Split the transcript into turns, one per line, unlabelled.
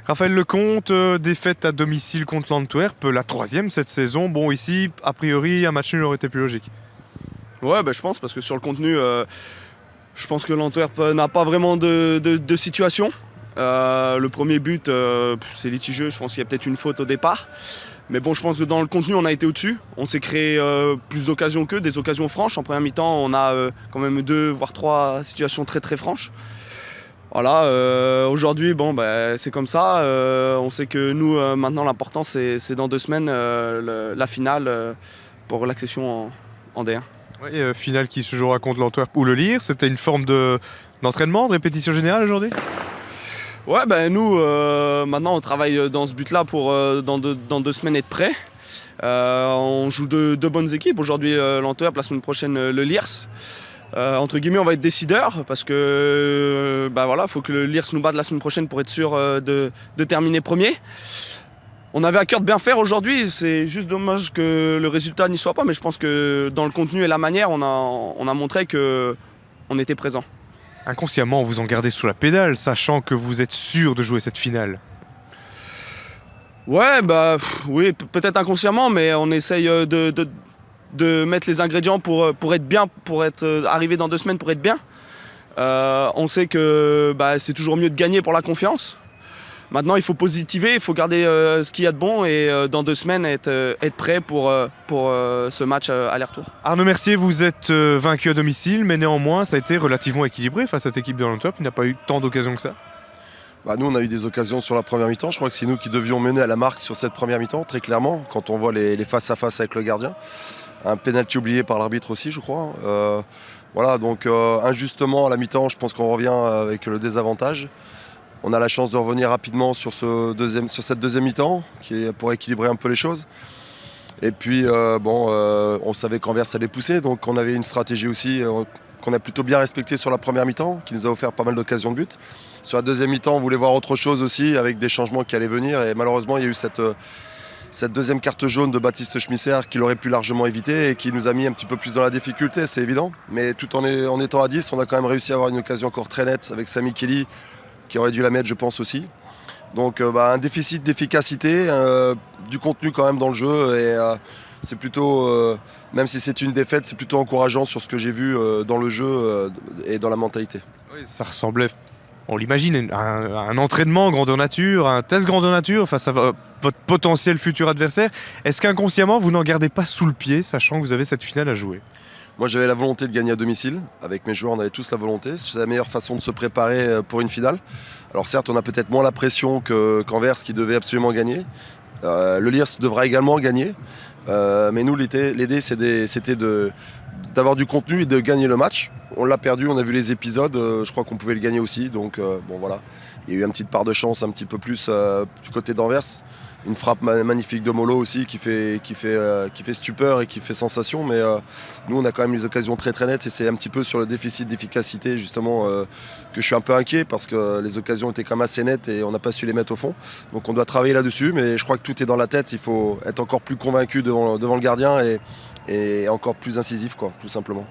Raphaël Lecomte, défaite à domicile contre l'Antwerp, la troisième cette saison. Bon, ici, a priori, un match nul aurait été plus logique.
Ouais, je pense, parce que sur le contenu, je pense que l'Antwerp n'a pas vraiment de situation. Le premier but, c'est litigieux, je pense qu'il y a peut-être une faute au départ. Mais bon, je pense que dans le contenu, on a été au-dessus. On s'est créé plus d'occasions qu'eux, des occasions franches. En première mi-temps, on a quand même 2 voire 3 situations très très franches. Voilà, aujourd'hui, c'est comme ça. On sait que nous, maintenant, l'important, c'est dans 2 semaines, la finale pour l'accession en D1.
Ouais, finale qui se jouera contre l'Antwerp ou le Lierre. C'était une forme d'entraînement, de répétition générale aujourd'hui?
Ouais, nous, maintenant, on travaille dans ce but-là pour dans 2 semaines être prêts. On joue deux bonnes équipes. Aujourd'hui, l'Antwerp, la semaine prochaine, le Lierse. Entre guillemets, on va être décideur parce que faut que le Lierse nous batte la semaine prochaine pour être sûr de terminer premier. On avait à cœur de bien faire aujourd'hui, c'est juste dommage que le résultat n'y soit pas, mais je pense que dans le contenu et la manière, on a montré qu'on était présent.
Inconsciemment, vous en gardez sous la pédale, sachant que vous êtes sûr de jouer cette finale.
Ouais, oui, peut-être inconsciemment, mais on essaye de mettre les ingrédients pour être bien, pour être arrivé dans 2 semaines pour être bien. On sait que c'est toujours mieux de gagner pour la confiance. Maintenant, il faut positiver, il faut garder ce qu'il y a de bon et dans 2 semaines être prêt pour ce match aller-retour.
Arnaud Mercier, vous êtes vaincu à domicile, mais néanmoins, ça a été relativement équilibré face à cette équipe de l'Antwerp. Il n'y a pas eu tant d'occasions que ça.
Nous, on a eu des occasions sur la première mi-temps. Je crois que c'est nous qui devions mener à la marque sur cette première mi-temps, très clairement, quand on voit les face-à-face avec le gardien. Un pénalty oublié par l'arbitre aussi, je crois. Voilà, donc injustement à la mi-temps, je pense qu'on revient avec le désavantage. On a la chance de revenir rapidement sur cette deuxième mi-temps, pour équilibrer un peu les choses. Et puis, on savait qu'Anvers allait pousser, donc on avait une stratégie aussi qu'on a plutôt bien respectée sur la première mi-temps, qui nous a offert pas mal d'occasions de but. Sur la deuxième mi-temps, on voulait voir autre chose aussi, avec des changements qui allaient venir. Et malheureusement, il y a eu cette deuxième carte jaune de Baptiste Schmisser qui l'aurait pu largement éviter et qui nous a mis un petit peu plus dans la difficulté, c'est évident. Mais tout en étant à 10, on a quand même réussi à avoir une occasion encore très nette avec Sami Kelly, qui aurait dû la mettre, je pense aussi. Donc un déficit d'efficacité, du contenu quand même dans le jeu. Et c'est plutôt, même si c'est une défaite, c'est plutôt encourageant sur ce que j'ai vu dans le jeu et dans la mentalité.
Oui, ça ressemblait, on l'imagine, à un entraînement grandeur nature, un test grandeur nature face à votre potentiel futur adversaire. Est-ce qu'inconsciemment, vous n'en gardez pas sous le pied, sachant que vous avez cette finale à jouer?
Moi, j'avais la volonté de gagner à domicile. Avec mes joueurs, on avait tous la volonté. C'est la meilleure façon de se préparer pour une finale. Alors certes, on a peut-être moins la pression qu'Anvers qui devait absolument gagner. Le Lierse devra également gagner. Mais nous, l'idée, c'était d'avoir du contenu et de gagner le match. On l'a perdu, on a vu les épisodes. Je crois qu'on pouvait le gagner aussi. Donc voilà. Il y a eu une petite part de chance un petit peu plus du côté d'Anvers. Une frappe magnifique de Molo aussi qui fait stupeur et qui fait sensation. Mais nous, on a quand même les occasions très très nettes et c'est un petit peu sur le déficit d'efficacité justement que je suis un peu inquiet parce que les occasions étaient quand même assez nettes et on n'a pas su les mettre au fond. Donc on doit travailler là-dessus, mais je crois que tout est dans la tête. Il faut être encore plus convaincu devant le gardien et encore plus incisif, tout simplement.